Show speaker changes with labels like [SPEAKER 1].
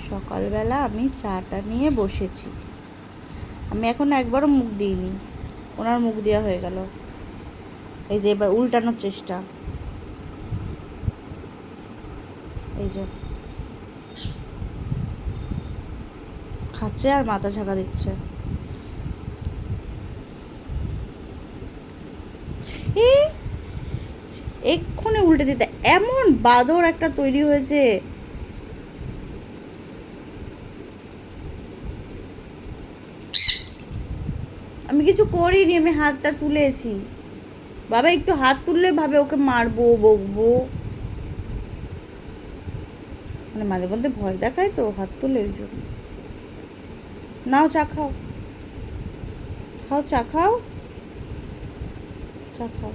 [SPEAKER 1] সকালবেলা আমি চাটা নিয়ে বসেছি। আমি এখন একবারও মুখ দিইনি, ওনার মুখ দেওয়া হয়ে গেল। এই যে এবার উল্টানোর চেষ্টা, এই যে খাচ্ছে আর মাথা ঝাঁকা দিচ্ছে। এক্ষুনি উল্টে দিতে, এমন বাদর একটা তৈরি হয়েছে। আমি কিছু করিনি, আমি হাতটা তুলেছি। বাবা একটু হাত তুললে ভাবে ওকে মারবো বকবো, মানে মাঝে মধ্যে ভয় দেখায় তো হাত তুলে, ওই জন্য। নাও চা খাও, খাও চা খাও, চা খাও।